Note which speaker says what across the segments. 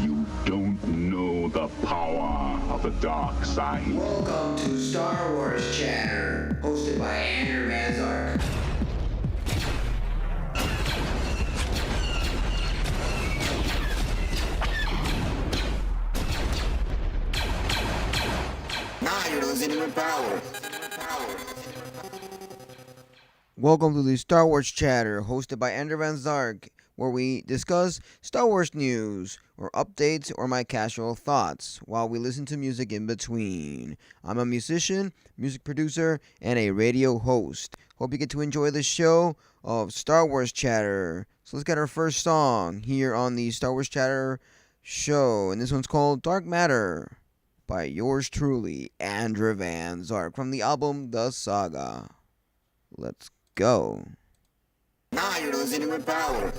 Speaker 1: You don't know the power of the dark side.
Speaker 2: Welcome to Star Wars Chatter, hosted by Andrew Van Zark. Now you're losing your power.
Speaker 3: Welcome to the Star Wars Chatter, hosted by Andrew Van Zark, where we discuss Star Wars news, or updates, or my casual thoughts, while we listen to music in between. I'm a musician, music producer, and a radio host. Hope you get to enjoy the show of Star Wars Chatter. So let's get our first song here on the Star Wars Chatter show, and this one's called Dark Matter by yours truly, Andrew Van Zark, from the album The Saga. Let's go.
Speaker 2: Now you're losing your power.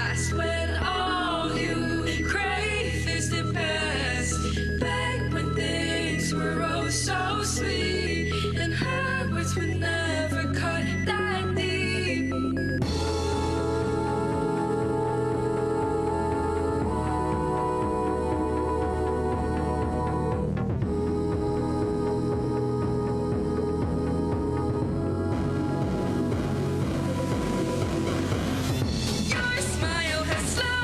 Speaker 4: past when all you crave is the best. Back when things were oh so sweet, and her words would never cut that deep. Your smile has slowed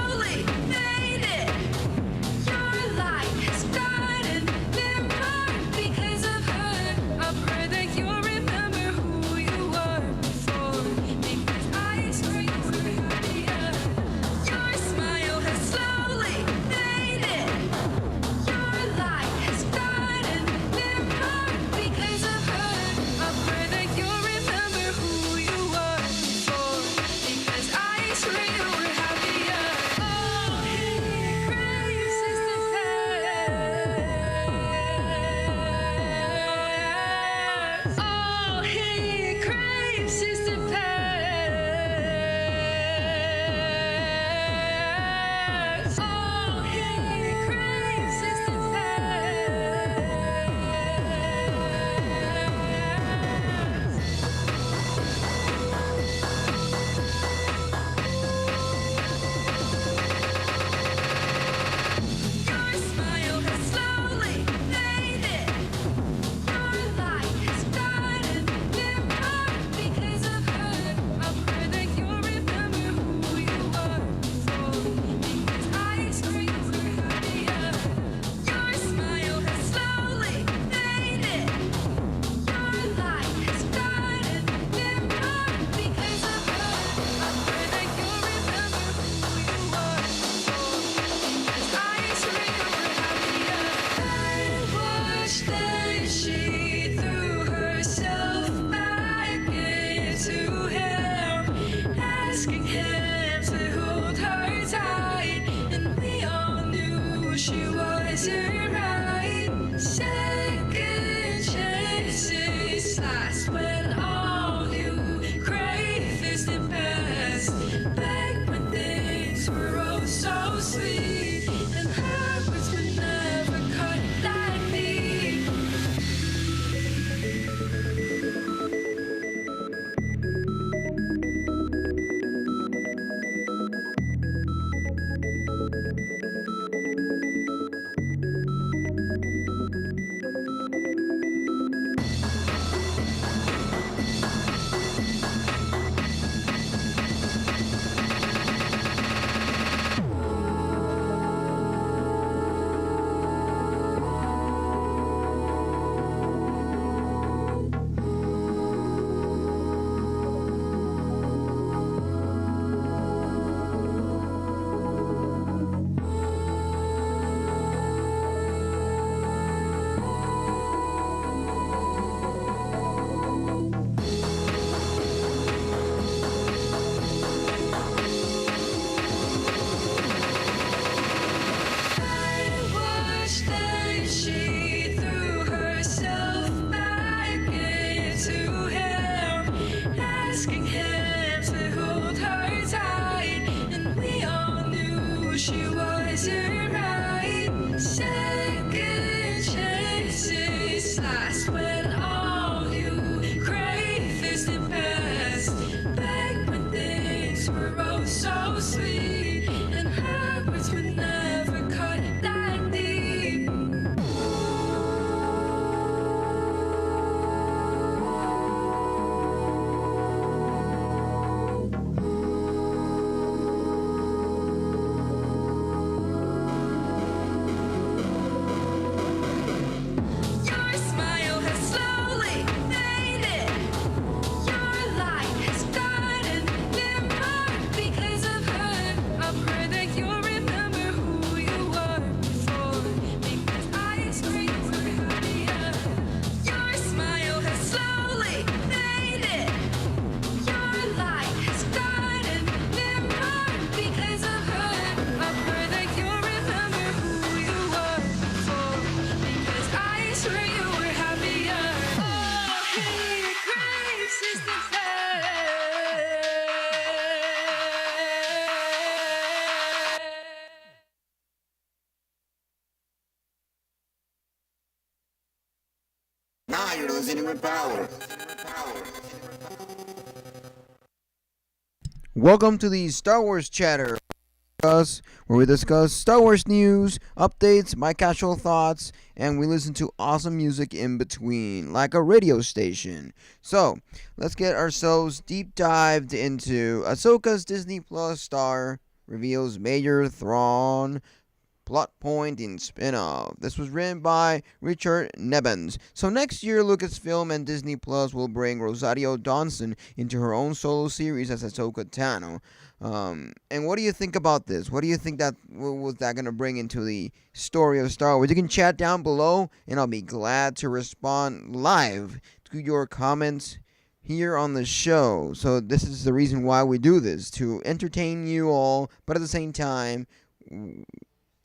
Speaker 2: listening with power.
Speaker 3: Welcome to the Star Wars Chatter, where we discuss Star Wars news, updates, my casual thoughts, and we listen to awesome music in between, like a radio station. So, let's get ourselves deep dived into Ahsoka's Disney Plus star reveals major Thrawn plot point in spin-off. This was written by Richard Nebbens. So next year, Lucasfilm and Disney Plus will bring Rosario Dawson into her own solo series as Ahsoka Tano. And what do you think about this? What do you think that was that going to bring into the story of Star Wars? You can chat down below, and I'll be glad to respond live to your comments here on the show. So this is the reason why we do this, to entertain you all, but at the same time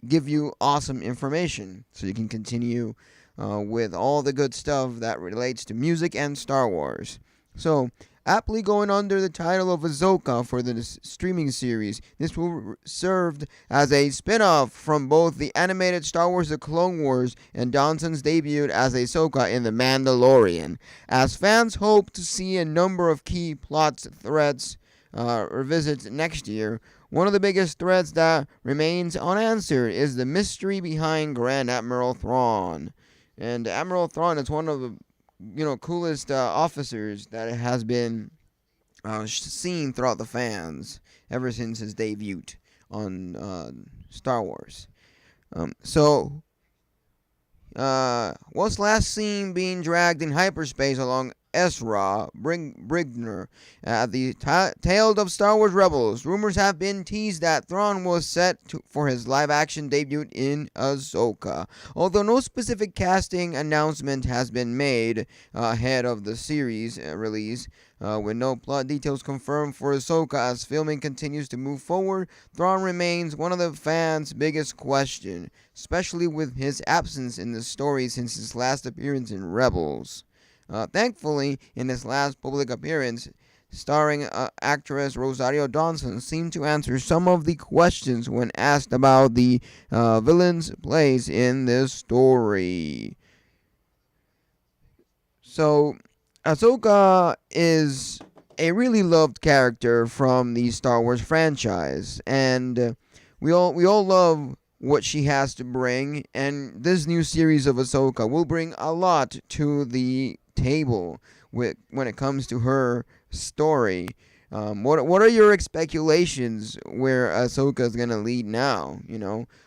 Speaker 3: give you awesome information so you can continue with all the good stuff that relates to music and Star Wars. So, aptly going under the title of Ahsoka for the streaming series, this will serve as a spin-off from both the animated Star Wars The Clone Wars and Dawson's debut as Ahsoka in The Mandalorian, as fans hope to see a number of key plot threads revisit next year. One of the biggest threads that remains unanswered is the mystery behind Grand Admiral Thrawn. And Admiral Thrawn is one of the coolest officers that has been seen throughout the fans ever since his debut on Star Wars. Was last seen being dragged in hyperspace along Ezra Bridger at the tail of Star Wars Rebels. Rumors have been teased that Thrawn was set for his live-action debut in Ahsoka, although no specific casting announcement has been made ahead of the series release. With no plot details confirmed for Ahsoka as filming continues to move forward, Thrawn remains one of the fans' biggest questions, especially with his absence in the story since his last appearance in Rebels. Thankfully, in his last public appearance, starring actress Rosario Dawson seemed to answer some of the questions when asked about the villain's place in this story. So, Ahsoka is a really loved character from the Star Wars franchise, and we all love what she has to bring, and this new series of Ahsoka will bring a lot to the table when it comes to her story. What are your speculations where Ahsoka is gonna lead now?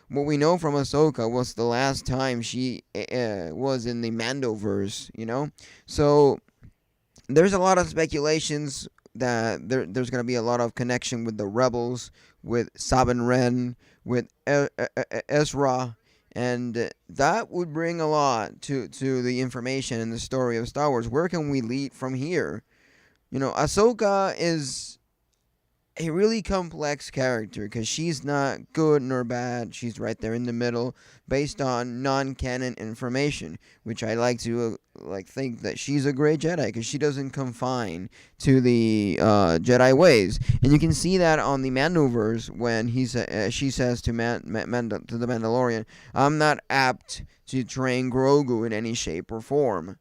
Speaker 3: What we know from Ahsoka was the last time she was in the Mandoverse. So there's a lot of speculations that there's gonna be a lot of connection with the Rebels, with Sabin Wren, with Ezra. And that would bring a lot to the information and the story of Star Wars. Where can we lead from here? Ahsoka is a really complex character because she's not good nor bad. She's right there in the middle based on non-canon information, which I like to think that she's a great Jedi because she doesn't confine to the Jedi ways. And you can see that on the Mandoverse when she says to the Mandalorian, "I'm not apt to train Grogu in any shape or form.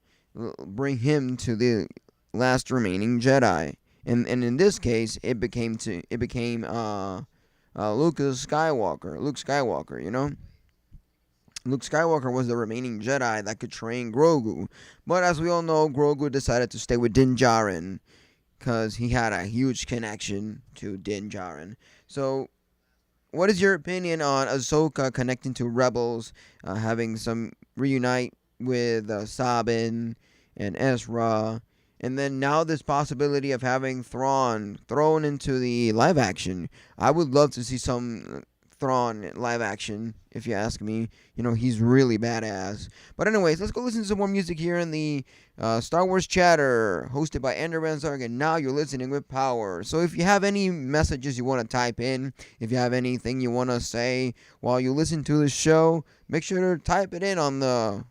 Speaker 3: Bring him to the last remaining Jedi." And in this case, it became Luke Skywalker. Luke Skywalker was the remaining Jedi that could train Grogu. But as we all know, Grogu decided to stay with Din Djarin because he had a huge connection to Din Djarin. So, what is your opinion on Ahsoka connecting to Rebels, having some reunite with Sabin and Ezra? And then now this possibility of having Thrawn thrown into the live action. I would love to see some Thrawn live action, if you ask me. He's really badass. But anyways, let's go listen to some more music here in the Star Wars Chatter, hosted by Andrew Van Zarg, and now you're listening with power. So if you have any messages you want to type in, if you have anything you want to say while you listen to the show, make sure to type it in on the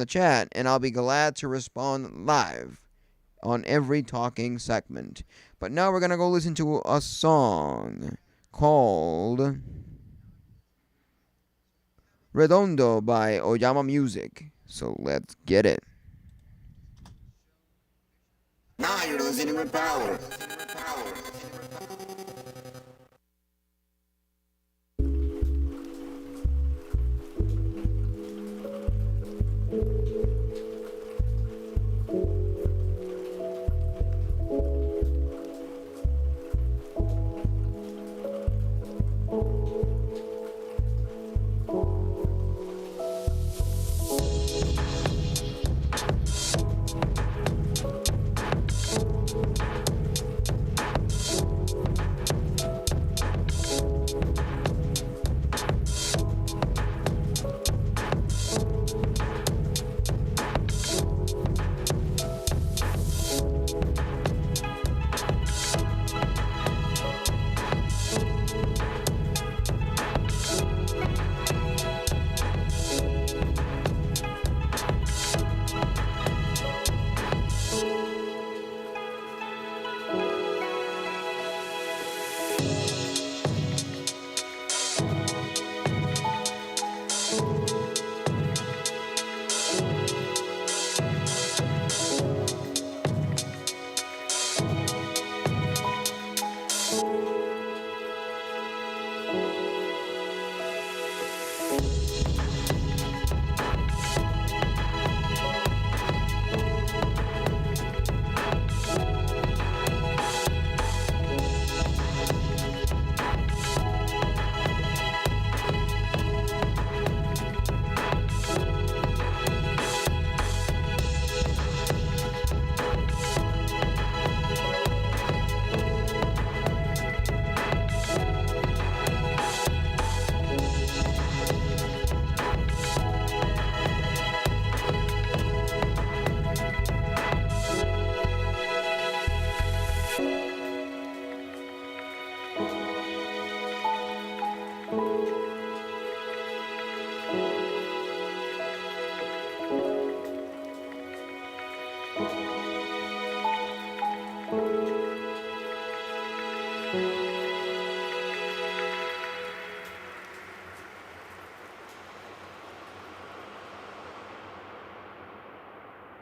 Speaker 3: chat, and I'll be glad to respond live on every talking segment. But now we're going to go listen to a song called Redondo by Oyama Music. So let's get it.
Speaker 2: losing her power.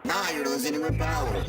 Speaker 2: Now you're losing your power.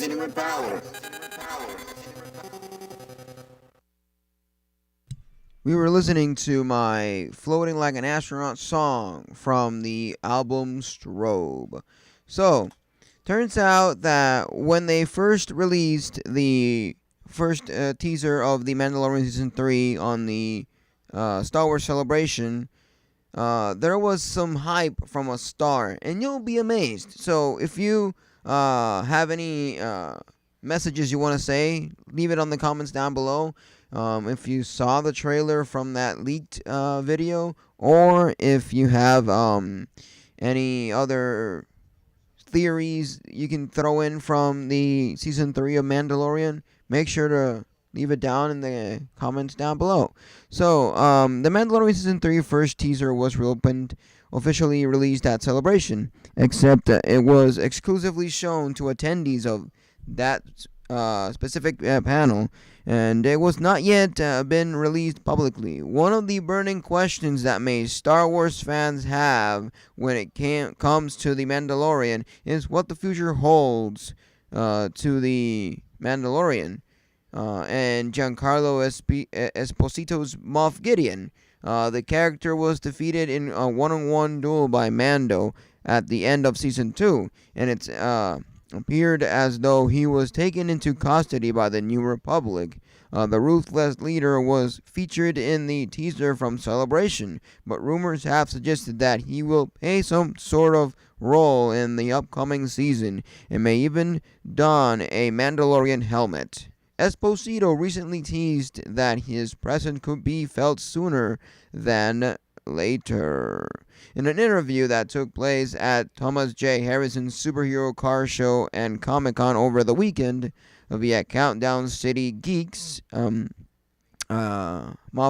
Speaker 2: Listening with power.
Speaker 3: We were listening to my Floating Like an Astronaut song from the album Strobe. So, turns out that when they first released the first teaser of The Mandalorian Season 3 on the Star Wars Celebration, there was some hype from a star, and you'll be amazed. So, if you have any messages you want to say, leave it on the comments down below. If you saw the trailer from that leaked video, or if you have any other theories you can throw in from the season 3 of Mandalorian, make sure to leave it down in the comments down below. So, the Mandalorian season 3 first teaser was officially released at Celebration, except it was exclusively shown to attendees of that specific panel, and it was not yet been released publicly. One of the burning questions that may Star Wars fans have when it comes to The Mandalorian is what the future holds to The Mandalorian and Giancarlo Esposito's Moff Gideon. The character was defeated in a one-on-one duel by Mando at the end of Season 2, and it's appeared as though he was taken into custody by the New Republic. The ruthless leader was featured in the teaser from Celebration, but rumors have suggested that he will play some sort of role in the upcoming season and may even don a Mandalorian helmet. Esposito recently teased that his presence could be felt sooner than later. In an interview that took place at Thomas J. Harrison's Superhero Car Show and Comic-Con over the weekend via Countdown City Geeks, Moff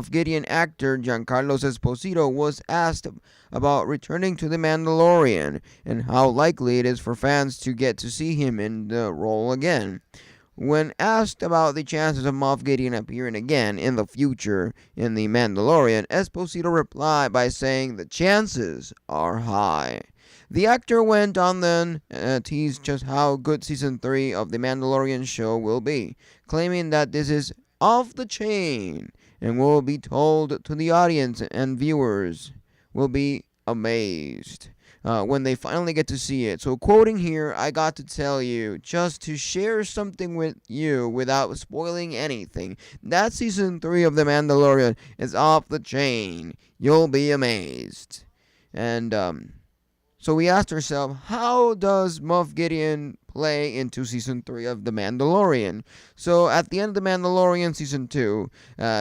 Speaker 3: Gideon actor Giancarlo Esposito was asked about returning to The Mandalorian and how likely it is for fans to get to see him in the role again. When asked about the chances of Moff Gideon appearing again in the future in The Mandalorian, Esposito replied by saying the chances are high. The actor went on then teased just how good Season 3 of The Mandalorian show will be, claiming that this is off the chain and will be told to the audience and viewers will be amazed when they finally get to see it. So, quoting here, I got to tell you, just to share something with you without spoiling anything, that Season 3 of The Mandalorian is off the chain. You'll be amazed. And, so we asked ourselves, how does Moff Gideon play into Season 3 of The Mandalorian? So at the end of The Mandalorian Season 2,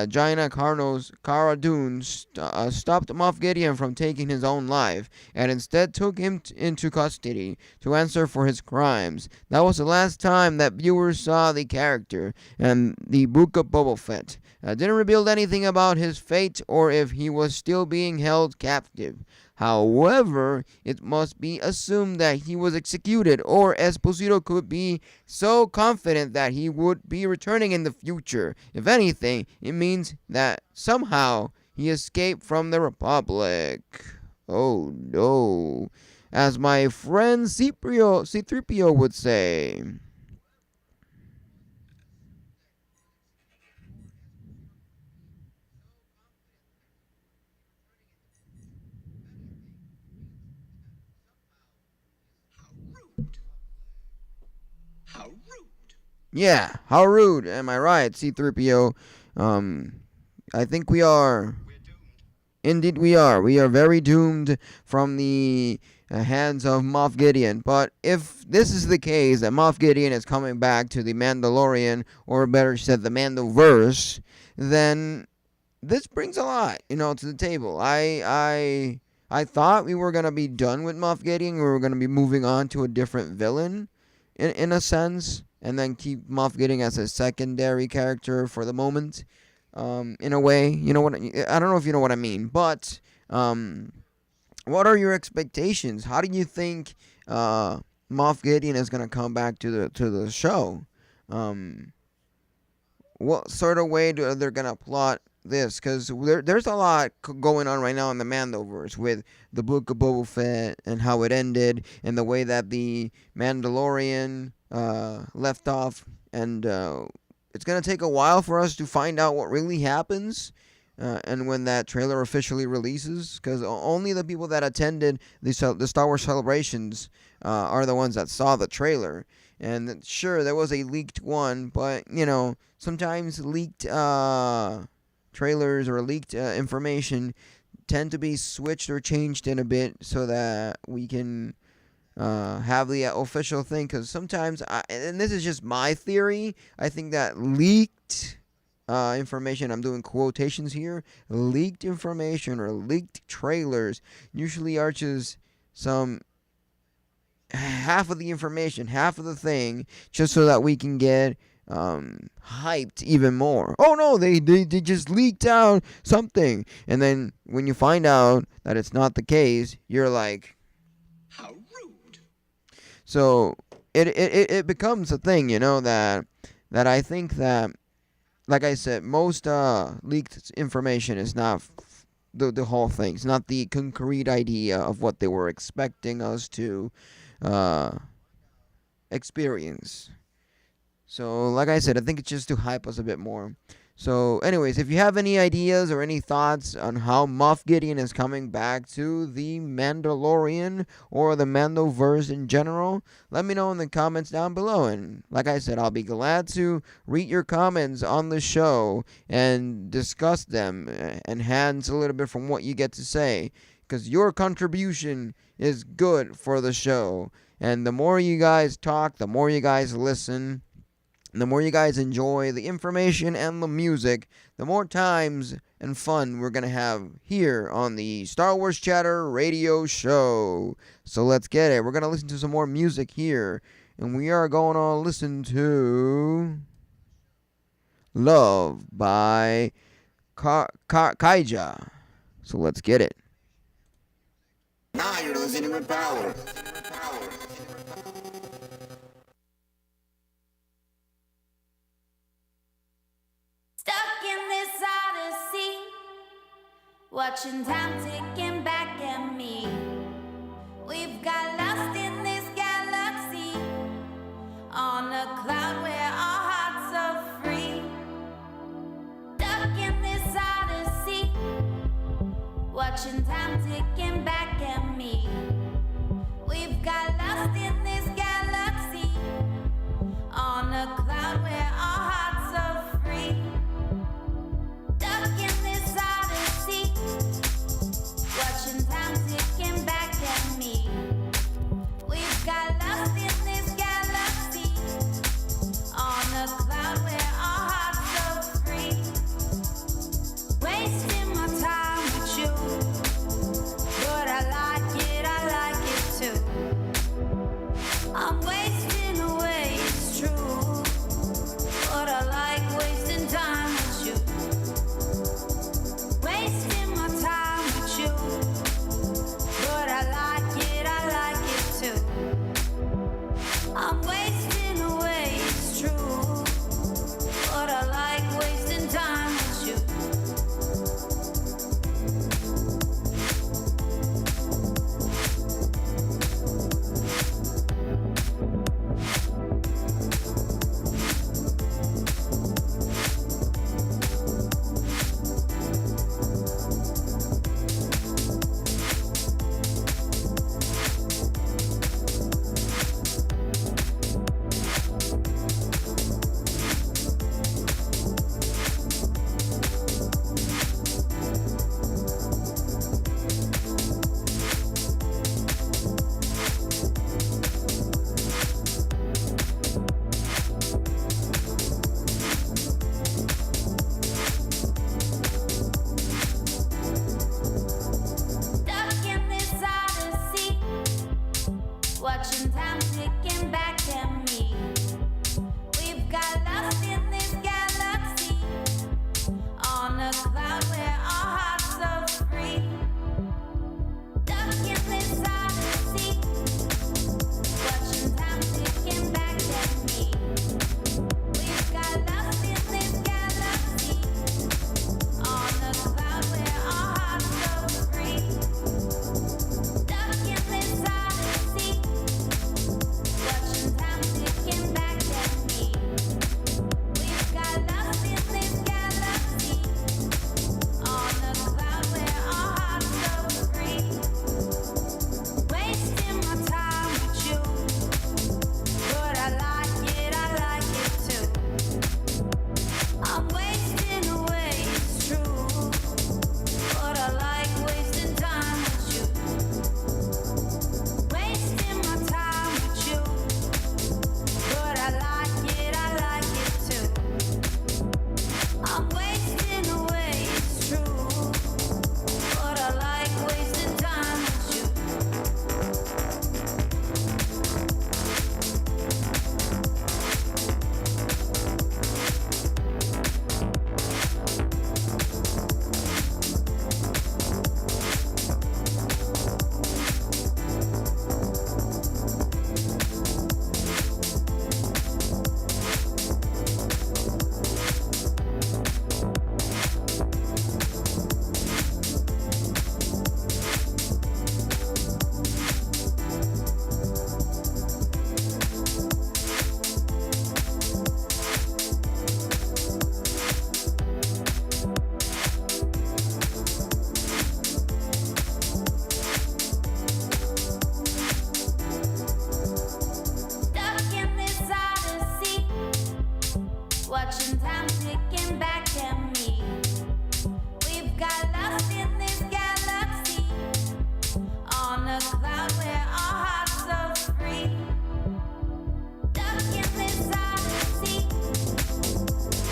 Speaker 3: Jaina Cara Dune stopped Moff Gideon from taking his own life and instead took him into custody to answer for his crimes. That was the last time that viewers saw the character, and the Book of Boba Fett didn't reveal anything about his fate or if he was still being held captive. However, it must be assumed that he was executed, or Esposito could be so confident that he would be returning in the future. If anything, it means that somehow he escaped from the Republic. Oh no. As my friend C-3PO would say. Yeah, how rude. Am I right, C-3PO? I think we are. Indeed we are. We are very doomed from the hands of Moff Gideon. But if this is the case, that Moff Gideon is coming back to the Mandalorian, or better said, the Mandoverse, then this brings a lot, to the table. I thought we were going to be done with Moff Gideon. We were going to be moving on to a different villain, in a sense, and then keep Moff Gideon as a secondary character for the moment, in a way. You know what? I don't know if you know what I mean, but what are your expectations? How do you think Moff Gideon is gonna come back to the show? What sort of way they're gonna plot this? Because there's a lot going on right now in the Mandoverse with the Book of Boba Fett and how it ended, and the way that the Mandalorian left off, and it's gonna take a while for us to find out what really happens. And when that trailer officially releases, because only the people that attended the Star Wars celebrations are the ones that saw the trailer. And sure, there was a leaked one, but sometimes leaked trailers or leaked information tend to be switched or changed in a bit so that we can have the official thing. Because sometimes, and this is just my theory, I think that leaked information, I'm doing quotations here, leaked information or leaked trailers usually are just some half of the information, half of the thing, just so that we can get hyped even more. Oh no, they just leaked out something. And then when you find out that it's not the case, you're like,
Speaker 2: How rude.
Speaker 3: so it becomes a thing, that I think that, like I said, most leaked information is not the whole thing. It's not the concrete idea of what they were expecting us to experience. So, like I said, I think it's just to hype us a bit more. So, anyways, if you have any ideas or any thoughts on how Moff Gideon is coming back to the Mandalorian or the Mandoverse in general, let me know in the comments down below. And like I said, I'll be glad to read your comments on the show and discuss them, enhance a little bit from what you get to say, because your contribution is good for the show. And the more you guys talk, the more you guys listen, and the more you guys enjoy the information and the music, the more times and fun we're going to have here on the Star Wars Chatter radio show. So let's get it. We're going to listen to some more music here. And we are going to listen to Love by Kaija. So let's get it.
Speaker 2: Now you're listening with power.
Speaker 5: Stuck in this odyssey, watching time ticking back at me. We've got lost in this galaxy, on a cloud where our hearts are free. Stuck in this odyssey, watching time ticking back at me. We've got lost in this galaxy, on a cloud where our hearts are free. Stuck in this odyssey, watching time ticking back at me. We've got lost in this galaxy, on a cloud where our hearts are free. Wasting my time with you, but I like it too. lost in this galaxy, on a cloud where our hearts are free. Stuck in this odyssey,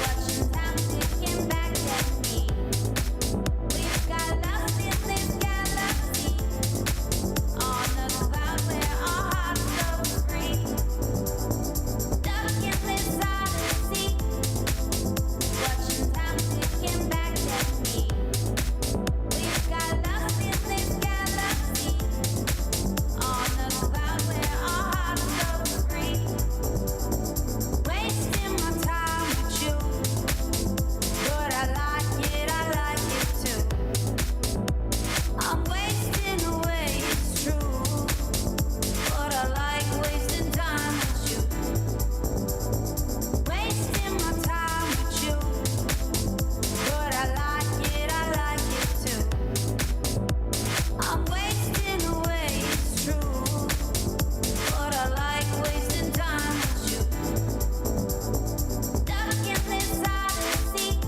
Speaker 5: watching time ticking back at me. We've got lost in this galaxy, on a cloud where our hearts are free. Stuck in this odyssey, watching time ticking back at me. We've got lost in this galaxy, on a cloud where our hearts are free. Wasting my time with you, but I like it too. I'm wasting away, it's true, but I like wasting time with you. Wasting my time with you, but I like it too. I'm wasting away, it's true, but I like wasting time with you. Stuck in this odyssey,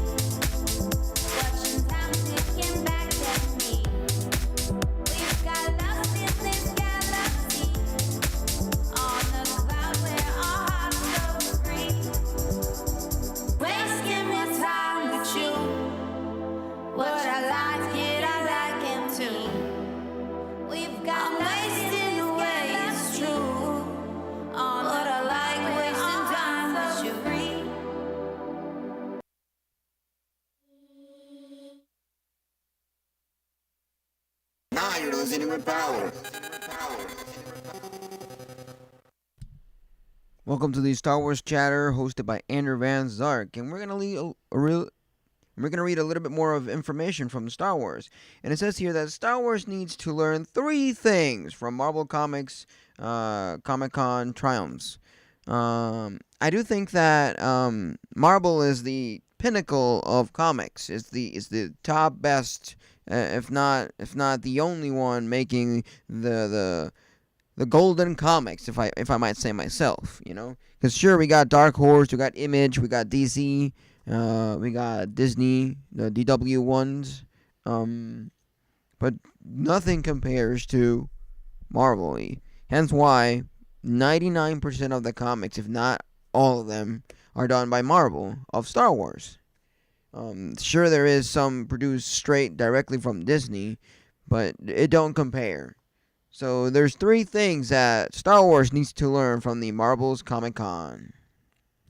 Speaker 5: watching time ticking back at me. We've got lost in this galaxy, on a cloud where our hearts are free. Wasting my time with you, but I like it too. We've got wasting away, it's true, but I like wasting time with you.
Speaker 2: Now you're listening with power.
Speaker 3: Welcome to the Star Wars Chatter, hosted by Andrew Van Zark, and we're gonna read a little bit more of information from Star Wars. And it says here that Star Wars needs to learn 3 things from Marvel Comics Comic-Con triumphs. I do think that Marvel is the pinnacle of comics. Is the top best, if not the only one making the golden comics, if I might say myself, because sure, we got Dark Horse, we got Image, we got DC, we got Disney, the DW ones, but nothing compares to Marvel. Hence why 99% of the comics, if not all of them, are done by Marvel of Star Wars. Sure, there is some produced straight directly from Disney, but it don't compare. So there's 3 things that Star Wars needs to learn from the Marvel's Comic-Con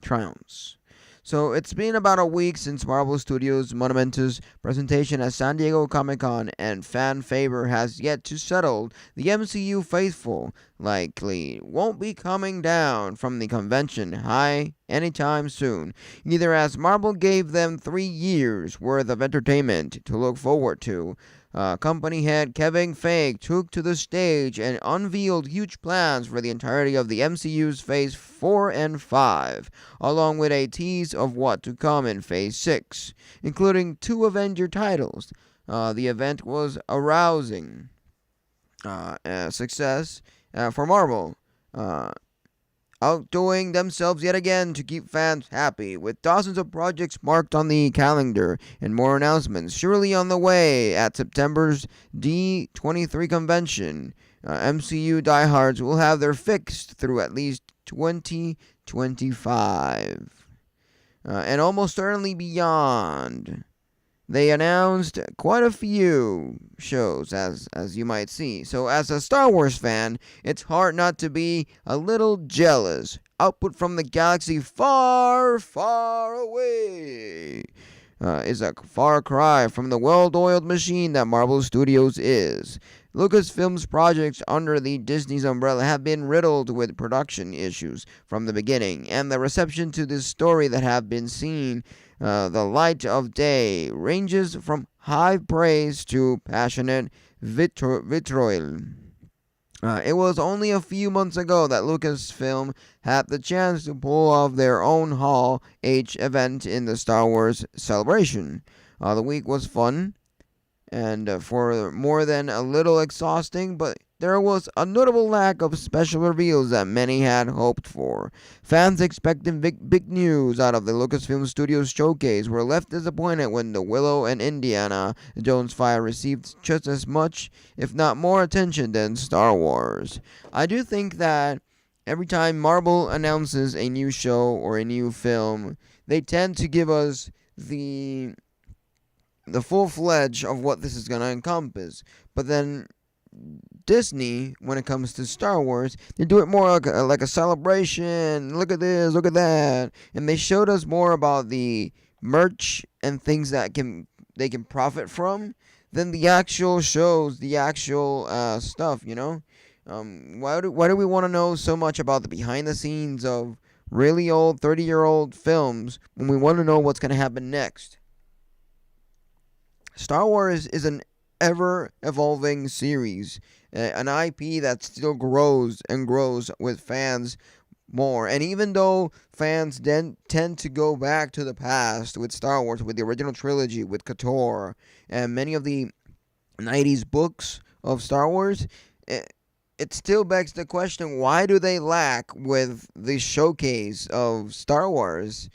Speaker 3: triumphs. So it's been about a week since Marvel Studios' monumentous presentation at San Diego Comic-Con, and fan favor has yet to settle. The MCU faithful likely won't be coming down from the convention high anytime soon, either, as Marvel gave them 3 years worth of entertainment to look forward to. Company head Kevin Feige took to the stage and unveiled huge plans for the entirety of the MCU's Phase 4 and 5, along with a tease of what to come in Phase 6, including 2 Avenger titles. The event was a rousing success for Marvel, outdoing themselves yet again to keep fans happy, with dozens of projects marked on the calendar and more announcements surely on the way at September's D23 convention. MCU diehards will have their fix through at least 2025, and almost certainly beyond. They announced quite a few shows, as you might see. So as a Star Wars fan, it's hard not to be a little jealous. Output from the galaxy far, far away is a far cry from the well-oiled machine that Marvel Studios is. Lucasfilm's projects under the Disney's umbrella have been riddled with production issues from the beginning, and the reception to this story that have been seen the light of day ranges from high praise to passionate vitriol. It was only a few months ago that Lucasfilm had the chance to pull off their own Hall H event in the Star Wars celebration. The week was fun and for more than a little exhausting, but there was a notable lack of special reveals that many had hoped for. Fans expecting big news out of the Lucasfilm Studios showcase were left disappointed when the Willow and Indiana Jones file received just as much, if not more, attention than Star Wars. I do think that every time Marvel announces a new show or a new film, they tend to give us the full fledged of what this is going to encompass. But then Disney, when it comes to Star Wars, they do it more like a celebration. Look at this, look at that, and they showed us more about the merch and things that they can profit from than the actual shows, the actual stuff. Why do we want to know so much about the behind the scenes of really old 30-year-old films when we want to know what's going to happen next? Star Wars is an ever evolving series, an IP that still grows and grows with fans more. And even though fans then tend to go back to the past with Star Wars, with the original trilogy, with KOTOR, and many of the 90s books of Star Wars, it still begs the question, why do they lack with the showcase of Star Wars?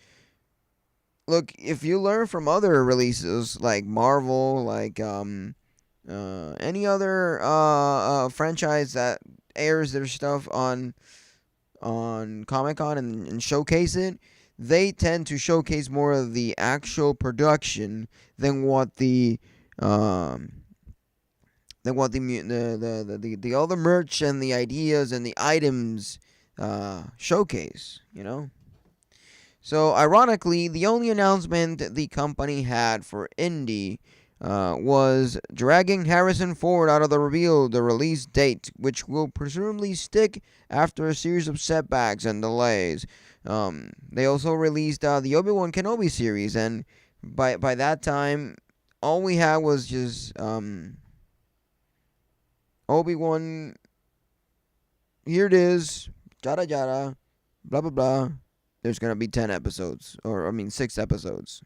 Speaker 3: Look, if you learn from other releases like Marvel, like any other franchise that airs their stuff on Comic-Con and showcase it, they tend to showcase more of the actual production than what the all the merch and the ideas and the items showcase, So, ironically, the only announcement the company had for Indy was dragging Harrison Ford out of the release date, which will presumably stick after a series of setbacks and delays. They also released the Obi-Wan Kenobi series, and by that time, all we had was just Obi-Wan, here it is, jada jada, blah blah blah. There's going to be 6 episodes.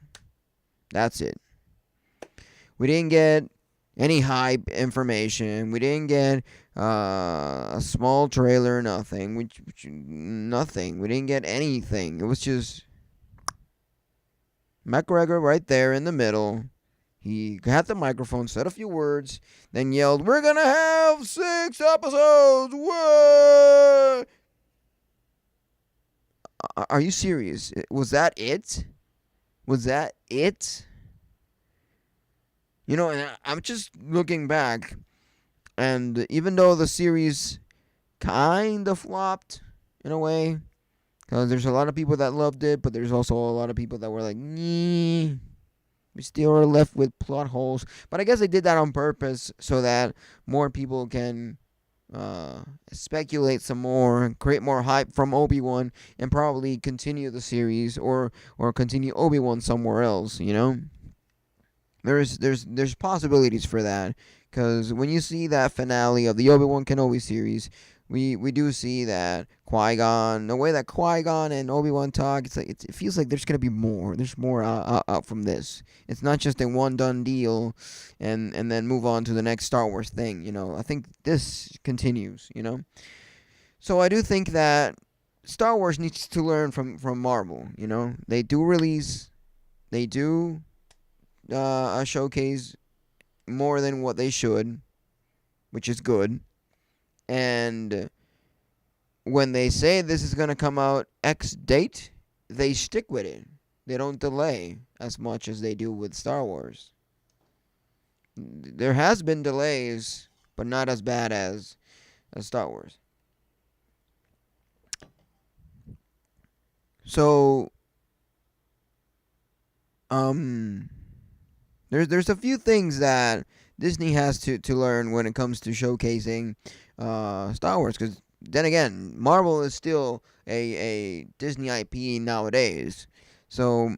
Speaker 3: That's it. We didn't get any hype information. We didn't get a small trailer, nothing. Nothing. We didn't get anything. It was just McGregor right there in the middle. He had the microphone, said a few words, then yelled, "We're going to have 6 episodes! Whoa!" Are you serious? Was that it? Was that it? And I'm just looking back, and even though the series kind of flopped in a way, because there's a lot of people that loved it, but there's also a lot of people that were like, "Nee." We still are left with plot holes. But I guess they did that on purpose so that more people can speculate some more, create more hype from Obi-Wan, and probably continue the series or continue Obi-Wan somewhere else. There's possibilities for that, because when you see that finale of the Obi-Wan Kenobi series, we do see that Qui-Gon, the way that Qui-Gon and Obi-Wan talk, it feels like there's gonna be more. There's more out from this. It's not just a one done deal, and then move on to the next Star Wars thing. I think this continues. So I do think that Star Wars needs to learn from Marvel. They do release, they do showcase more than what they should, which is good. And when they say this is going to come out X date, they stick with it. They don't delay as much as they do with Star Wars. There has been delays, but not as bad as Star Wars. So, there's a few things that Disney has to learn when it comes to showcasing Star Wars, because then again, Marvel is still a Disney IP nowadays. So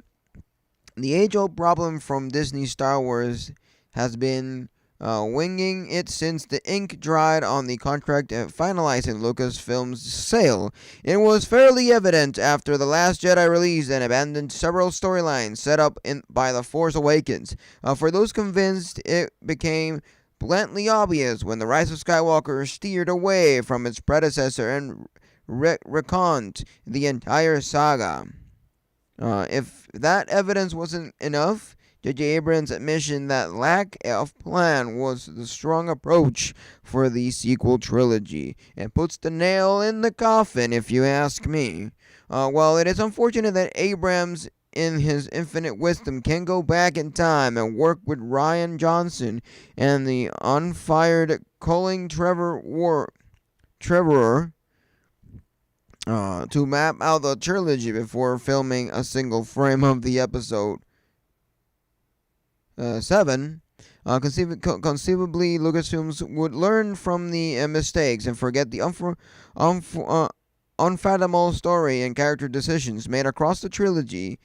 Speaker 3: the age-old problem from Disney Star Wars has been winging it since the ink dried on the contract finalizing Lucasfilm's sale. It was fairly evident after The Last Jedi released and abandoned several storylines set up by The Force Awakens. For those convinced it became blatantly obvious when The Rise of Skywalker steered away from its predecessor and reconned the entire saga. If that evidence wasn't enough, J.J. Abrams' admission that lack of plan was the strong approach for the sequel trilogy and puts the nail in the coffin, if you ask me. While it is unfortunate that Abrams, in his infinite wisdom, can go back in time and work with Rian Johnson and the unfired Colin Trevorrow to map out the trilogy before filming a single frame of the episode 7, conceivably Lucasfilms would learn from the mistakes and forget the unfathomable story and character decisions made across the trilogy.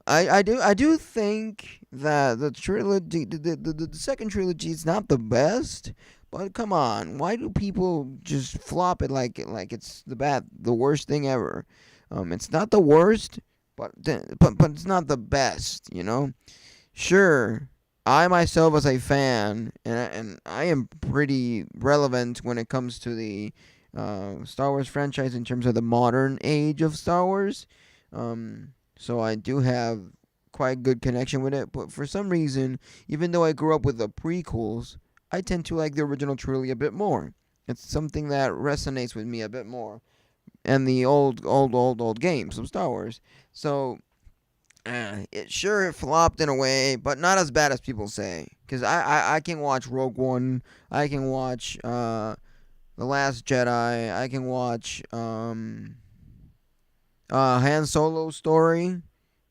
Speaker 3: I do think that the trilogy, the second trilogy, is not the best. But come on, why do people just flop it like it's the worst thing ever? It's not the worst, but it's not the best, you know. Sure, I myself as a fan, and I am pretty relevant when it comes to the Star Wars franchise in terms of the modern age of Star Wars. So I do have quite good connection with it. But for some reason, even though I grew up with the prequels, I tend to like the original trilogy a bit more. It's something that resonates with me a bit more, and the old games of Star Wars. So it flopped in a way, but not as bad as people say. Because I can watch Rogue One, I can watch The Last Jedi, I can watch Han Solo's story,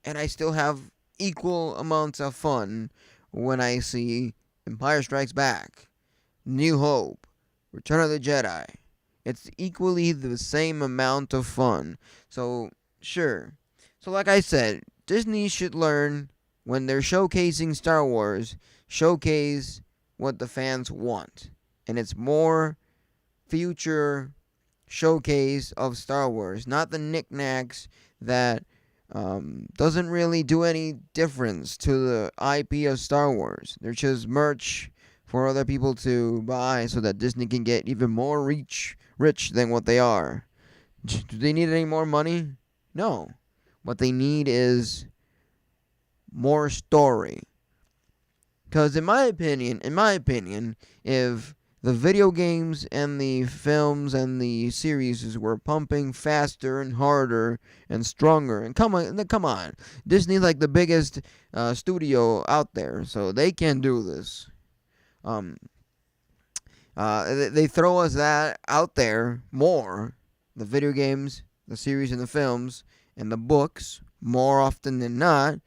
Speaker 3: and I still have equal amounts of fun when I see Empire Strikes Back, New Hope, Return of the Jedi. It's equally the same amount of fun. So, sure. So, like I said, Disney should learn when they're showcasing Star Wars, showcase what the fans want. And it's more future showcase of Star Wars, not the knickknacks that doesn't really do any difference to the IP of Star Wars. They're just merch for other people to buy so that Disney can get even more rich than what they are. Do they need any more money? No. What they need is more story. Because in my opinion, if the video games and the films and the series were pumping faster and harder and stronger, and come on, Disney's like the biggest studio out there, so they can do this. They throw us that out there more, the video games, the series and the films, and the books, more often than not,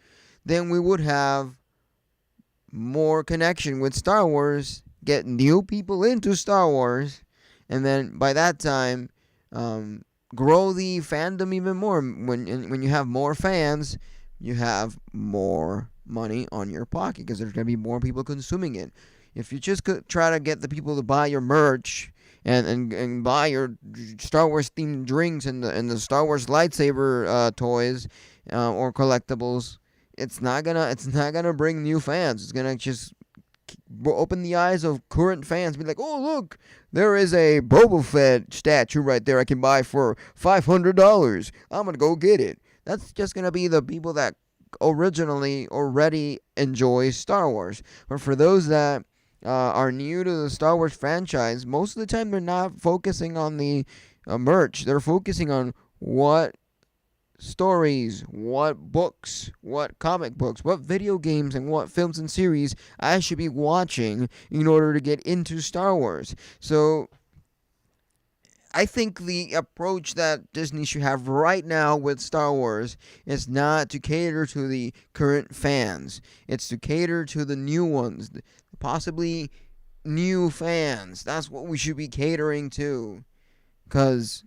Speaker 3: then we would have more connection with Star Wars, get new people into Star Wars, and then by that time, grow the fandom even more. When you have more fans, you have more money on your pocket because there's going to be more people consuming it. If you just try to get the people to buy your merch and buy your Star Wars themed drinks and the Star Wars lightsaber toys or collectibles, it's not gonna bring new fans. It's gonna just open the eyes of current fans. Be like, oh look, there is a Boba Fett statue right there I can buy for $500. I'm gonna go get it. That's just gonna be the people that originally already enjoy Star Wars. But for those that are new to the Star Wars franchise, most of the time they're not focusing on the merch. They're focusing on what stories, what books, what comic books, what video games, and what films and series I should be watching in order to get into Star Wars. So I think the approach that Disney should have right now with Star Wars is not to cater to the current fans. It's to cater to the new ones, possibly new fans. That's what we should be catering to. Because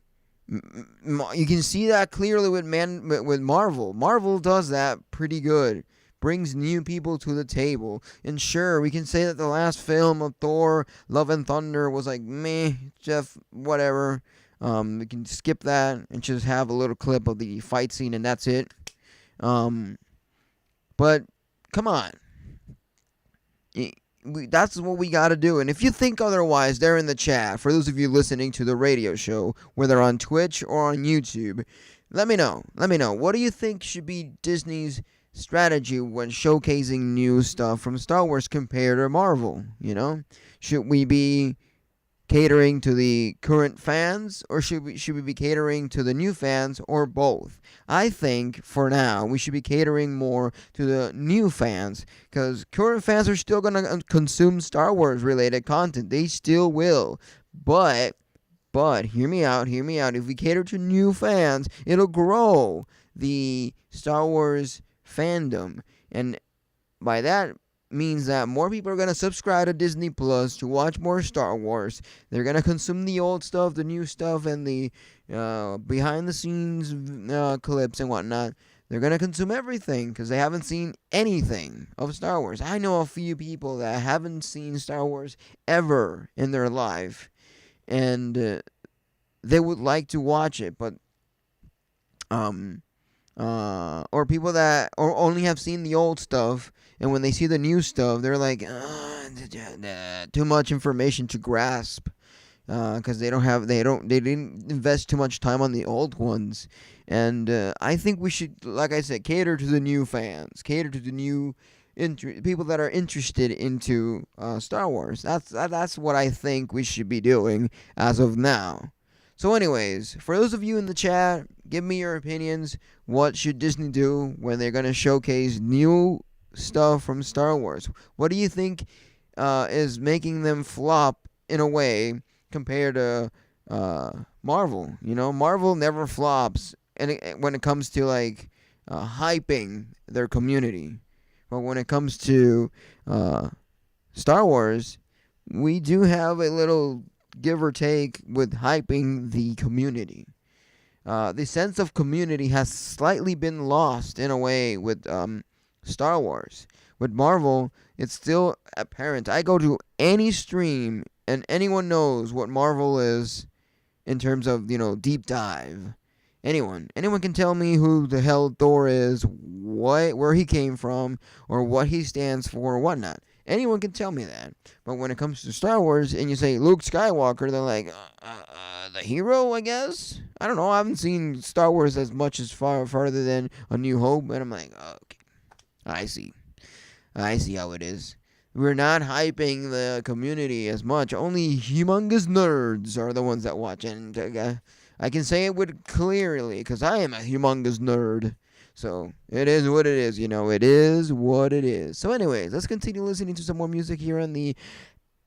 Speaker 3: you can see that clearly with Marvel. Marvel does that pretty good. Brings new people to the table. And sure, we can say that the last film of Thor, Love and Thunder, was like, meh, whatever. We can skip that and just have a little clip of the fight scene and that's it. But, come on. that's what we got to do. And if you think otherwise, they're in the chat. For those of you listening to the radio show, whether on Twitch or on YouTube, let me know. Let me know. What do you think should be Disney's strategy when showcasing new stuff from Star Wars compared to Marvel? You know, should we be catering to the current fans, or should we be catering to the new fans, or both? I think for now we should be catering more to the new fans, because current fans are still gonna consume Star Wars related content. They still will, but hear me out. If we cater to new fans, it'll grow the Star Wars fandom, and by that means that more people are going to subscribe to Disney Plus to watch more Star Wars. They're going to consume the old stuff, the new stuff, and the behind the scenes clips and whatnot. They're going to consume everything because they haven't seen anything of Star Wars. I know a few people that haven't seen Star Wars ever in their life, and they would like to watch it, but or people that only have seen the old stuff, and when they see the new stuff, they're like, too much information to grasp, because they didn't invest too much time on the old ones. And I think we should, like I said, cater to the new fans, cater to the new people that are interested into Star Wars. That's what I think we should be doing as of now. So anyways, for those of you in the chat, give me your opinions. What should Disney do when they're going to showcase new stuff from Star Wars? What do you think is making them flop in a way compared to Marvel? You know, Marvel never flops when it comes to like hyping their community. But when it comes to Star Wars, we do have a little give or take with hyping the community. The sense of community has slightly been lost in a way with Star Wars. With Marvel, it's still apparent. I go to any stream and anyone knows what Marvel is in terms of, deep dive. Anyone can tell me who the hell Thor is, where he came from, or what he stands for, or whatnot. Anyone can tell me that. But when it comes to Star Wars and you say Luke Skywalker, they're like, the hero, I guess? I don't know. I haven't seen Star Wars as much as farther than A New Hope. And I'm like, okay, I see how it is. We're not hyping the community as much. Only humongous nerds are the ones that watch. And I can say it with clearly because I am a humongous nerd. So, it is what it is, it is what it is. So anyways, let's continue listening to some more music here on the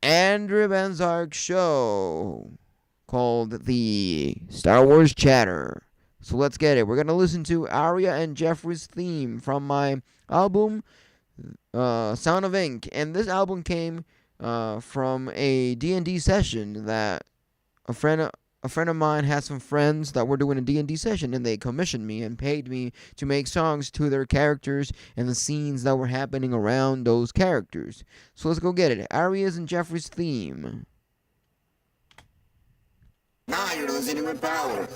Speaker 3: Andrew Van Zark Show, called the Star Wars Chatter. So let's get it. We're going to listen to Aria and Jeffrey's theme from my album, Sound of Ink. And this album came from a D&D session that a friend of mine had some friends that were doing a D&D session, and they commissioned me and paid me to make songs to their characters and the scenes that were happening around those characters. So let's go get it. Arias and Jeffrey's theme.
Speaker 2: Now you're listening with power.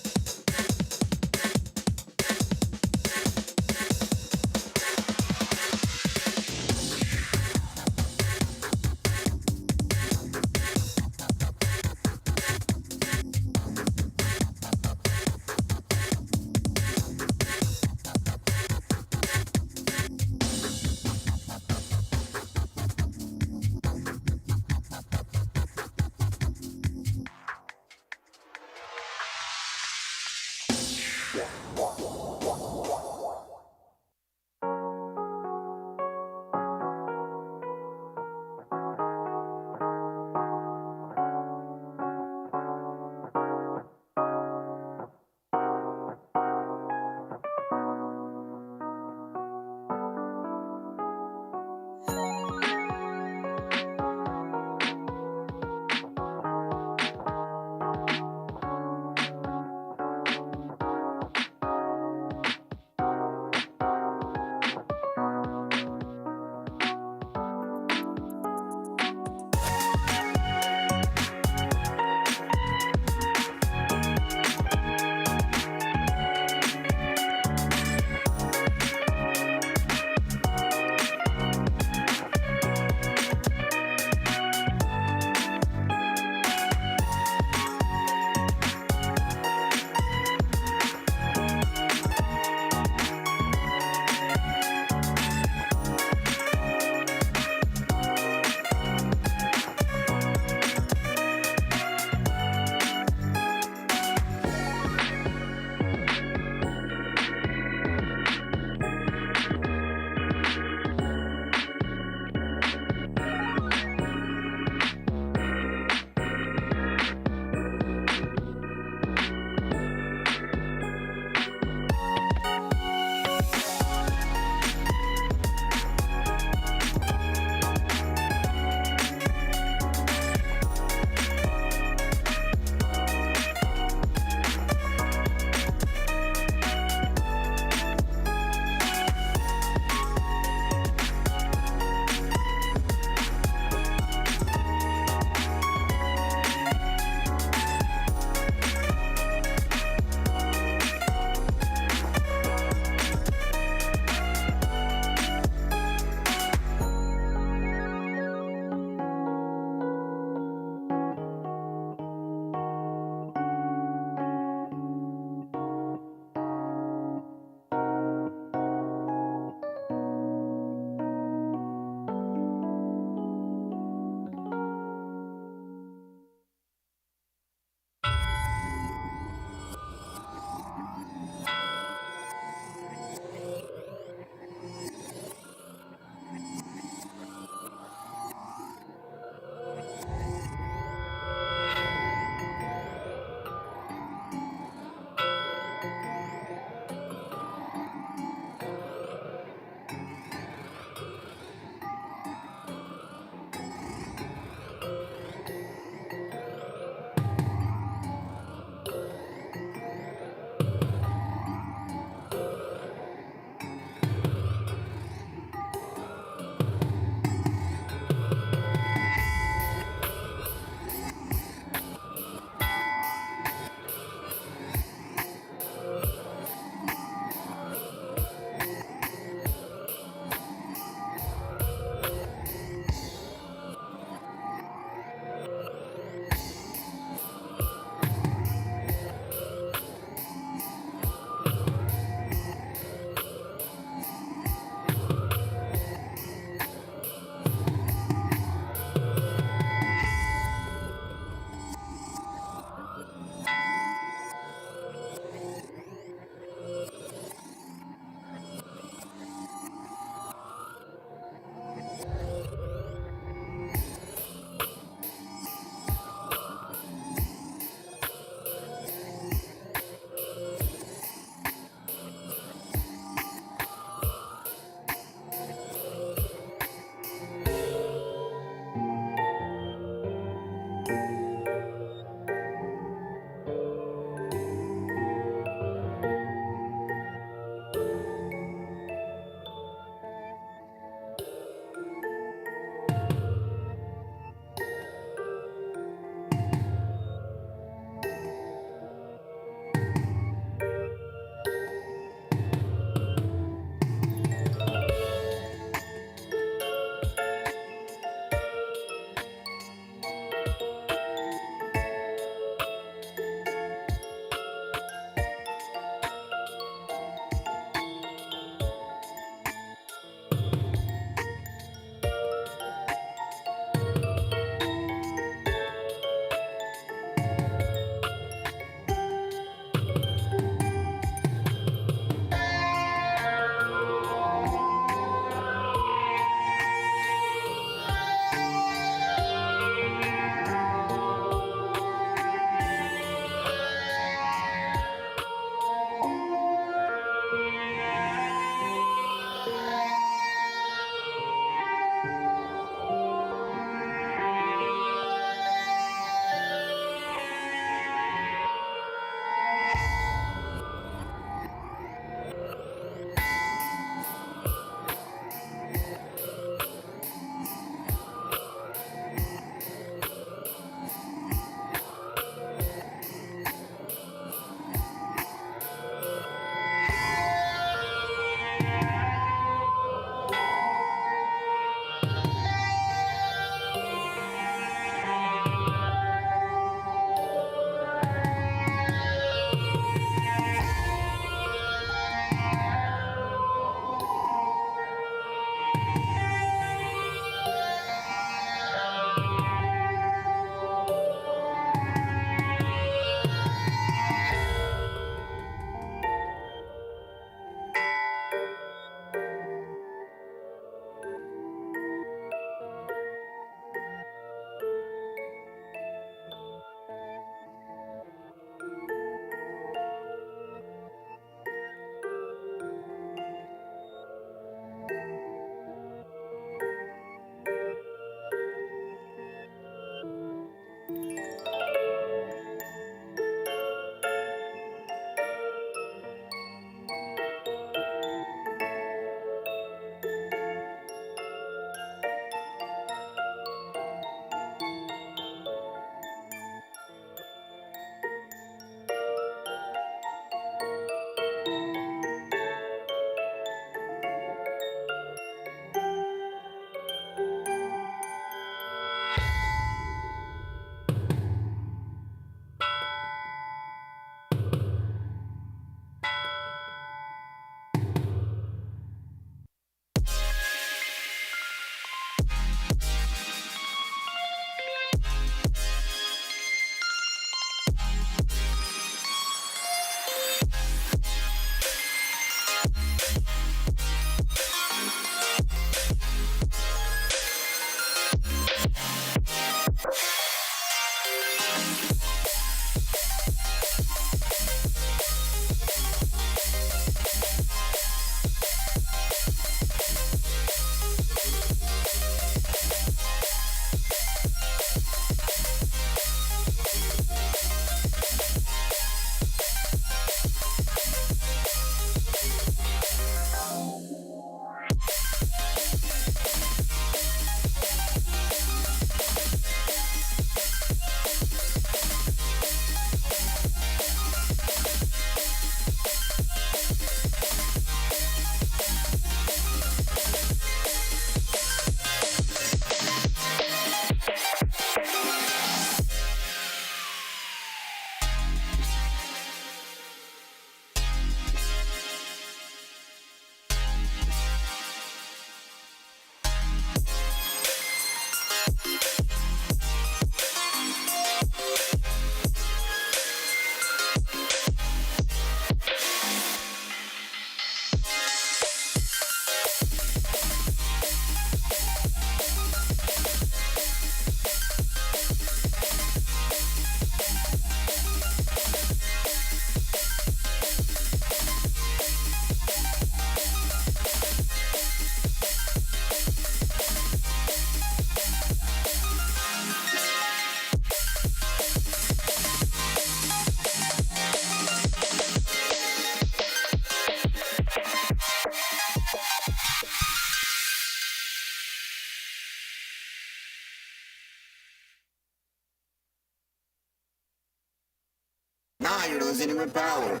Speaker 2: you're listening with power.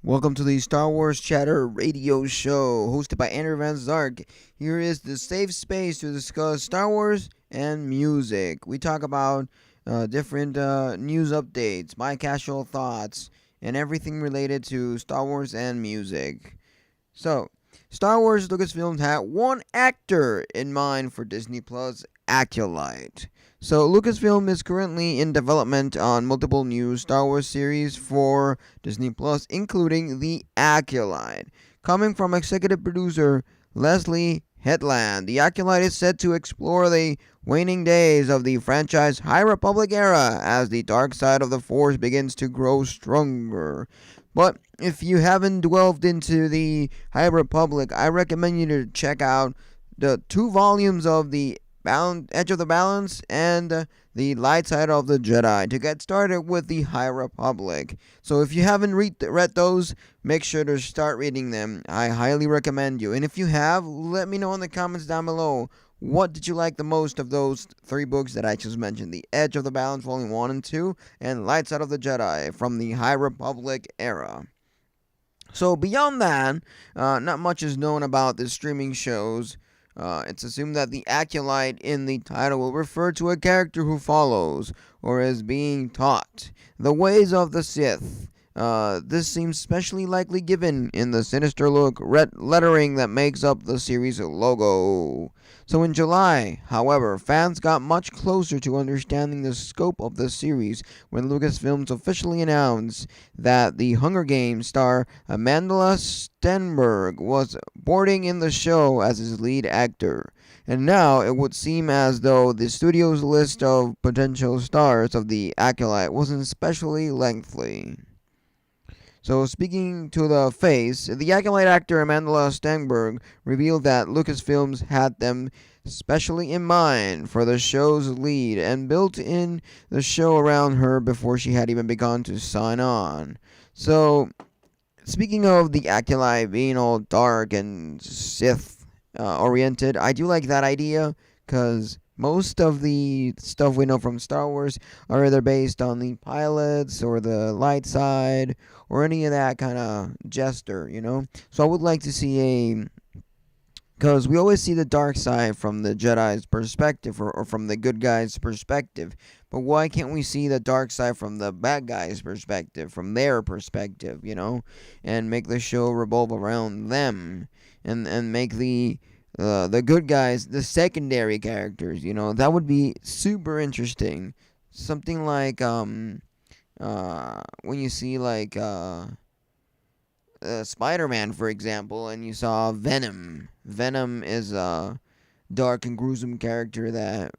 Speaker 3: Welcome to the Star Wars Chatter radio show, hosted by Andrew Van Zark. Here is the safe space to discuss Star Wars and music. We talk about different news updates, my casual thoughts, and everything related to Star Wars and music. So, Star Wars Lucasfilm had one actor in mind for Disney Plus, Acolyte. So Lucasfilm is currently in development on multiple new Star Wars series for Disney Plus, including The Acolyte. Coming from executive producer Leslie Headland, The Acolyte is set to explore the waning days of the franchise High Republic era as the dark side of the Force begins to grow stronger. But if you haven't delved into the High Republic, I recommend you to check out the 2 volumes of the Edge of the Balance and the Light Side of the Jedi to get started with the High Republic. So if you haven't read those, make sure to start reading them. I highly recommend you. And if you have, let me know in the comments down below. What did you like the most of those 3 books that I just mentioned? The Edge of the Balance Volume 1 and 2 and Light Side of the Jedi from the High Republic era. So beyond that, not much is known about the streaming shows. It's assumed that the Acolyte in the title will refer to a character who follows, or is being taught, the ways of the Sith. This seems especially likely given in the sinister look red lettering that makes up the series' logo. So in July, however, fans got much closer to understanding the scope of the series when Lucasfilms officially announced that the Hunger Games star Amanda Stenberg was boarding in the show as his lead actor. And now it would seem as though the studio's list of potential stars of the Acolyte wasn't especially lengthy. So speaking to the face, the Acolyte actor Amanda Stenberg revealed that Lucasfilms had them specially in mind for the show's lead and built in the show around her before she had even begun to sign on. So, speaking of the Acolyte being all dark and Sith oriented, I do like that idea because most of the stuff we know from Star Wars are either based on the pilots or the light side or any of that kind of jester, you know? So I would like to see because we always see the dark side from the Jedi's perspective or from the good guy's perspective. But why can't we see the dark side from the bad guy's perspective, from their perspective, you know? And make the show revolve around them and make the good guys the secondary characters, you know? That would be super interesting. Something like when you see like Spider-Man, for example, and you saw Venom. Venom is a dark and gruesome character that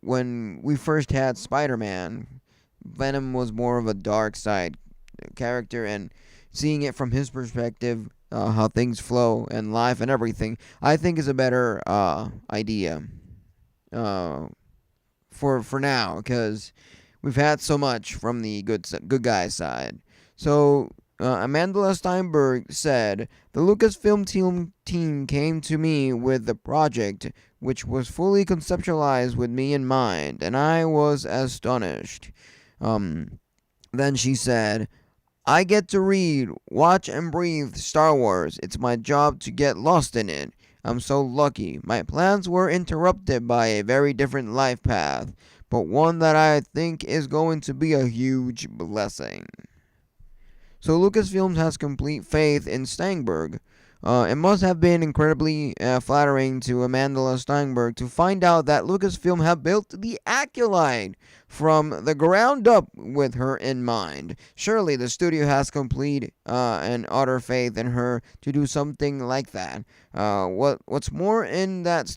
Speaker 3: when we first had Spider-Man, Venom was more of a dark side character, and seeing it from his perspective, how things flow and life and everything, I think is a better idea for now, because we've had so much from the good guy side. So Amanda Steinberg said, "The Lucasfilm team came to me with the project, which was fully conceptualized with me in mind, and I was astonished." Then she said, "I get to read, watch, and breathe Star Wars. It's my job to get lost in it. I'm so lucky. My plans were interrupted by a very different life path, but one that I think is going to be a huge blessing." So Lucasfilm has complete faith in Steinberg. It must have been incredibly flattering to Amanda Steinberg to find out that Lucasfilm have built the Acolyte from the ground up with her in mind. Surely the studio has complete and utter faith in her to do something like that. What's more, in that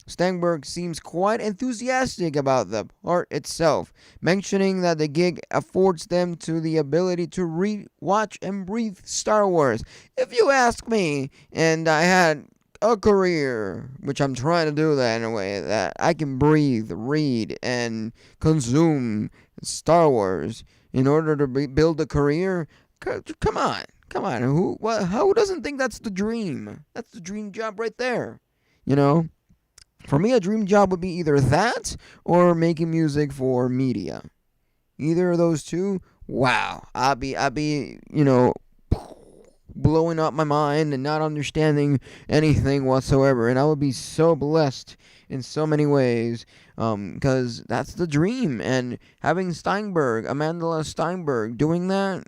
Speaker 3: Steinberg seems quite enthusiastic about the part itself, mentioning that the gig affords them to the ability to read, watch, and breathe Star Wars. If you ask me, and I had a career, which I'm trying to do that in a way that I can breathe, read, and consume Star Wars in order to build a career, come on. Who doesn't think that's the dream? That's the dream job right there, you know? For me, a dream job would be either that or making music for media. Either of those two, wow, I'd be, blowing up my mind and not understanding anything whatsoever. And I would be so blessed in so many ways, because that's the dream. And having Amanda Steinberg, doing that,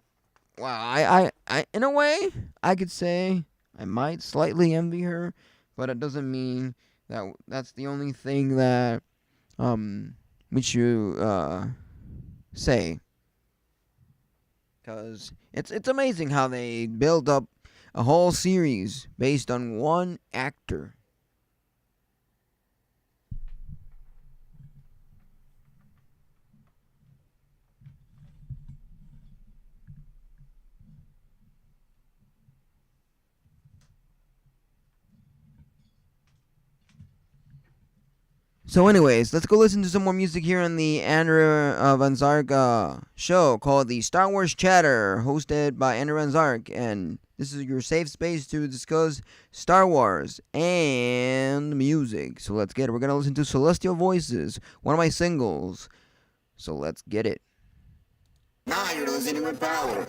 Speaker 3: wow, I, in a way, I could say I might slightly envy her, but it doesn't mean that that's the only thing that we should say. Because it's amazing how they build up a whole series based on one actor. So, anyways, let's go listen to some more music here on the Andrew Van Zark show called the Star Wars Chatter, hosted by Andrew Van Zark. And this is your safe space to discuss Star Wars and music. So, let's get it. We're going to listen to Celestial Voices, one of my singles. So, let's get it.
Speaker 2: Now you're listening with power.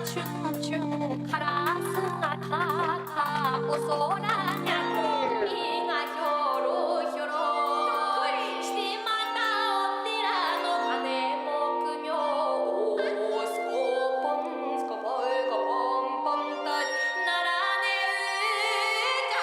Speaker 6: 춤추 카라스가 타타 오소라냐 이가 효로 효로 시마다 어디라노 가네 먹으며 스코pom스코볼고 pompom떡 나라네 의자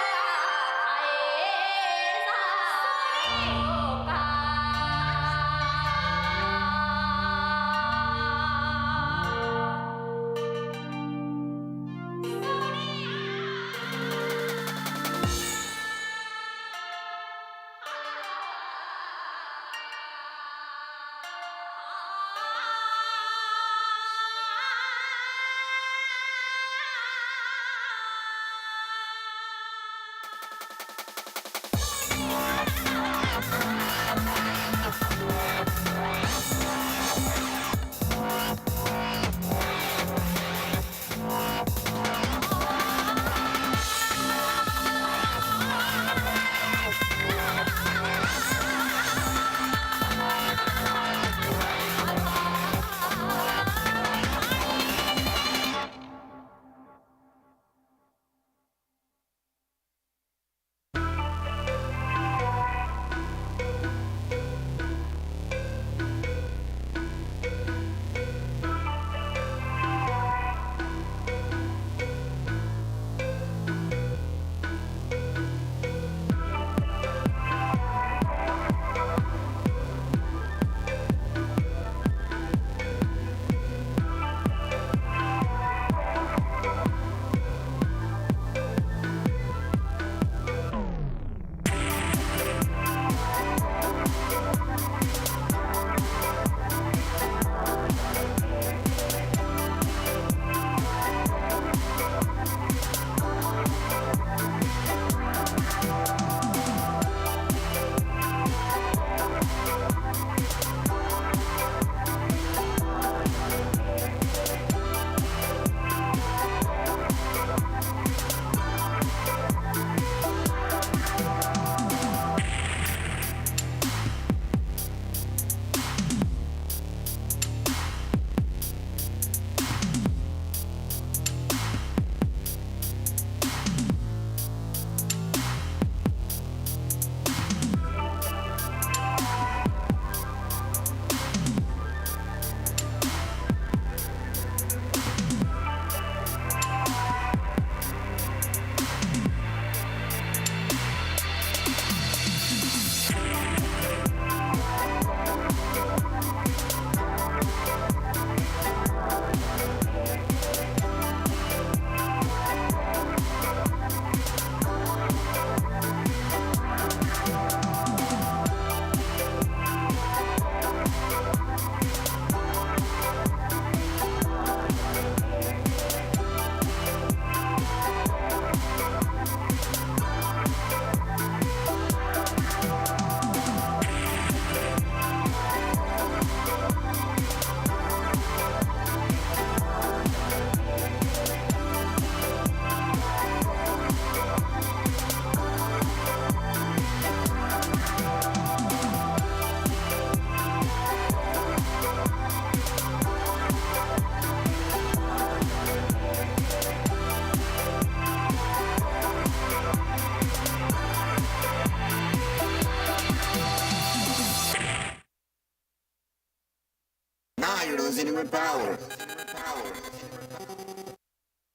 Speaker 3: Now you're listening with power.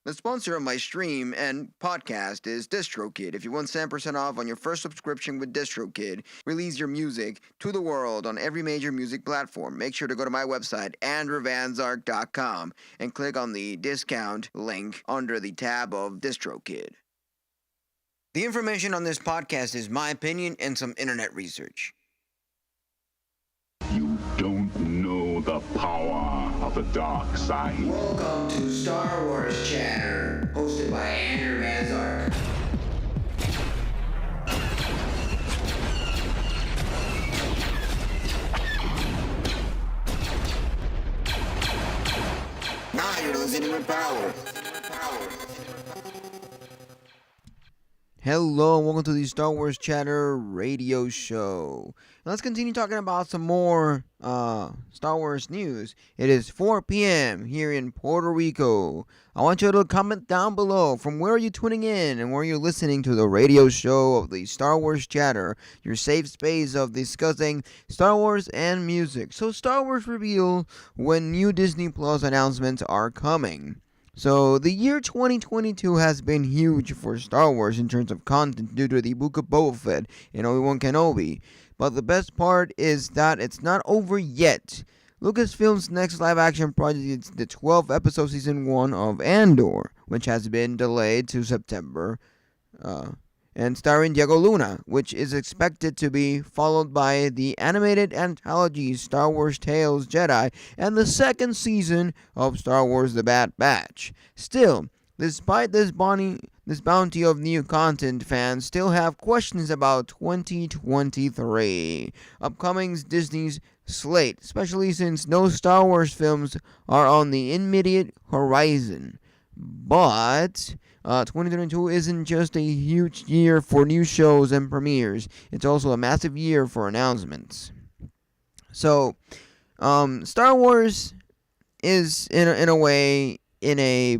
Speaker 3: The sponsor of my stream and podcast is DistroKid. If you want 10% off on your first subscription with DistroKid, release your music to the world on every major music platform. Make sure to go to my website, andrewvanzark.com, and click on the discount link under the tab of DistroKid. The information on this podcast is my opinion and some internet research.
Speaker 1: You don't know the power of the dark side.
Speaker 2: Welcome to Star Wars Chatter, hosted by Andrew Van Zark.
Speaker 3: Now you're listening with power. Hello, and welcome to the Star Wars Chatter radio show. Now let's continue talking about some more Star Wars news. It is 4 p.m. here in Puerto Rico. I want you to comment down below from where are you tuning in and where you're listening to the radio show of the Star Wars Chatter, your safe space of discussing Star Wars and music. So Star Wars reveal when new Disney Plus announcements are coming. So, the year 2022 has been huge for Star Wars in terms of content due to the Book of Boba Fett and Obi-Wan Kenobi. But the best part is that it's not over yet. Lucasfilm's next live-action project is the 12th episode Season 1 of Andor, which has been delayed to September, and starring Diego Luna, which is expected to be followed by the animated anthology Star Wars Tales Jedi and the second season of Star Wars The Bad Batch. Still, despite this bounty of new content, fans still have questions about 2023 upcoming Disney's slate, especially since no Star Wars films are on the immediate horizon. But 2022 isn't just a huge year for new shows and premieres. It's also a massive year for announcements. So, Star Wars is in a way in a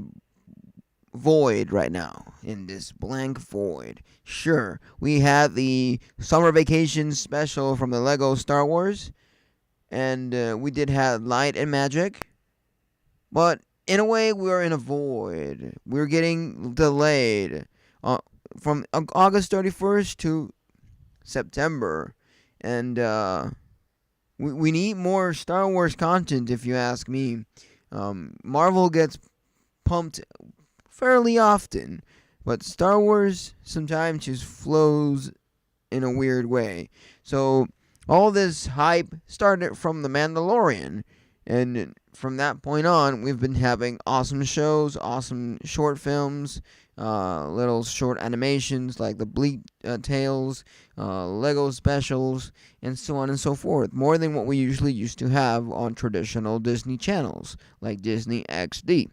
Speaker 3: void right now, in this blank void. Sure, we had the summer vacation special from the Lego Star Wars, and we did have Light and Magic, but in a way, we're in a void. We're getting delayed from August 31st to September. And we need more Star Wars content, if you ask me. Marvel gets pumped fairly often, but Star Wars sometimes just flows in a weird way. So all this hype started from The Mandalorian. And from that point on, we've been having awesome shows, awesome short films, little short animations like the Bleak Tales, Lego specials, and so on and so forth. More than what we usually used to have on traditional Disney channels like Disney XD.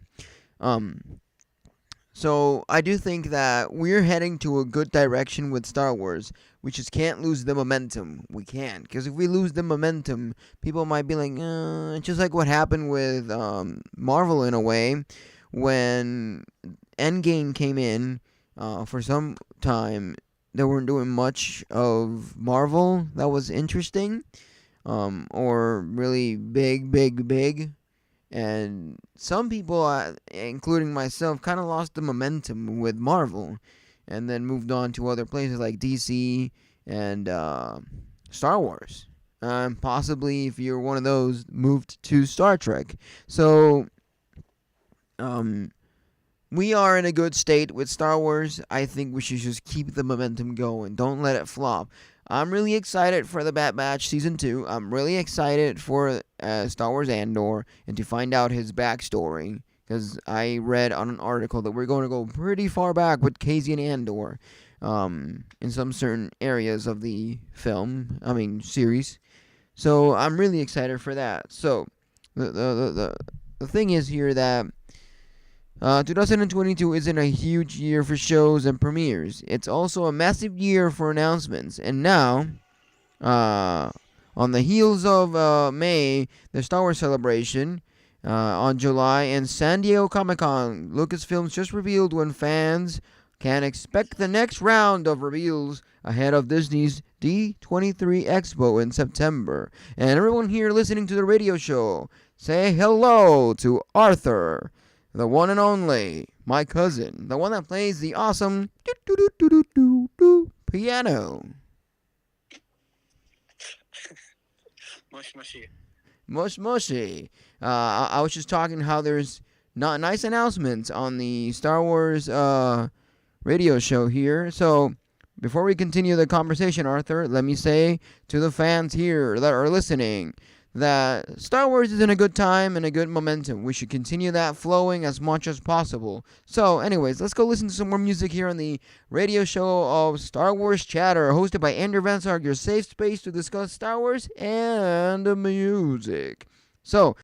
Speaker 3: So I do think that we're heading to a good direction with Star Wars. We just can't lose the momentum. We can't. Because if we lose the momentum, people might be like, just like what happened with Marvel in a way. When Endgame came in, for some time, they weren't doing much of Marvel that was interesting. Or really big. And some people, including myself, kind of lost the momentum with Marvel and then moved on to other places like DC and Star Wars. Possibly, if you're one of those, moved to Star Trek. So, we are in a good state with Star Wars. I think we should just keep the momentum going. Don't let it flop. I'm really excited for the Bad Batch Season 2. I'm really excited for Star Wars Andor and to find out his backstory. Because I read on an article that we're going to go pretty far back with Casey and Andor in some certain areas of the series. So I'm really excited for that. So the thing is here that 2022 isn't a huge year for shows and premieres. It's also a massive year for announcements. And now, on the heels of May, the Star Wars Celebration on July, and San Diego Comic-Con, Lucasfilms just revealed when fans can expect the next round of reveals ahead of Disney's D23 Expo in September. And everyone here listening to the radio show, say hello to Arthur, the one and only, my cousin, the one that plays the awesome piano. Mush mushy. I was just talking how there's not nice announcements on the Star Wars radio show here. So before we continue the conversation, Arthur, let me say to the fans here that are listening that Star Wars is in a good time and a good momentum. We should continue that flowing as much as possible. So, anyways, let's go listen to some more music here on the radio show of Star Wars Chatter, hosted by Andrew Van Sark, your safe space to discuss Star Wars and music. So,